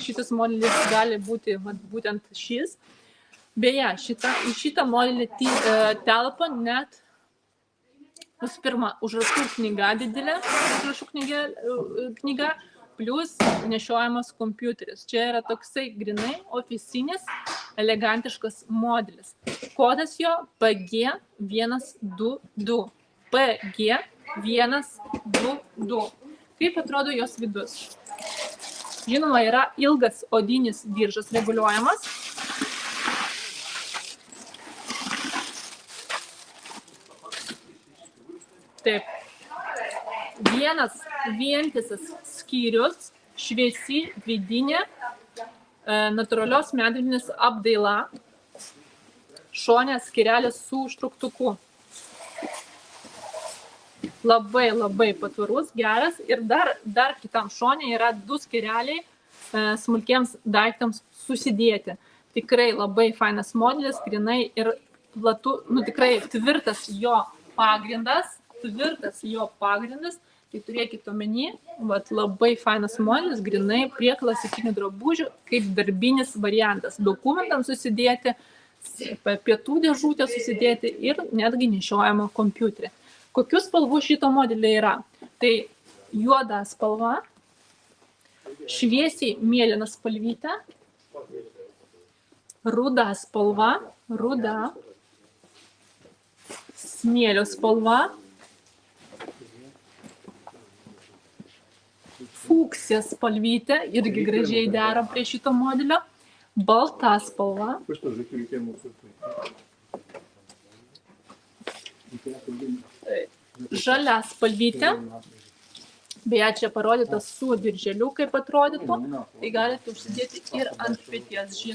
šitas modelis gali būti būtent šis. Beje, į šitą modelį telpa net, visų pirma, užrašų knyga didelė, užrašų knyga, plus nešiojamas kompiuteris. Čia yra toksai grinai oficinis, elegantiškas modelis. Kodas jo PG122. PG122. Kaip atrodo jos vidus? Žinoma, yra ilgas odinis diržas reguliuojamas. Taip. Vienas vientisas skyrius, šviesi vidinė, natūralios medvilnės apdaila, šone skyrelis su užtrauktuku. Labai patvarus, geras ir dar kitam šone yra 2 skyreliai smulkiems daiktams susidėti. Tikrai labai fainas modelis, grinai ir platu, tikrai tvirtas jo pagrindas, tai turėkite omeny, labai fainas modelis, grinai prie klasikinių drabužių, kaip darbinis variantas. Dokumentams susidėti, pietų dėžutę susidėti ir netgi nešiojama kompiuterį. Kokių spalvų šito modelio yra? Tai juoda spalva, šviesiai mėlyna spalvytė, ruda spalva, smėlio spalva, fuksija spalvytė, irgi gražiai dera prie šito modelio, balta spalva, žalia spalvytė, beje, čia parodytas su dirželiu, kaip atrodytų, tai galite užsidėti ir ant peties, žinoma.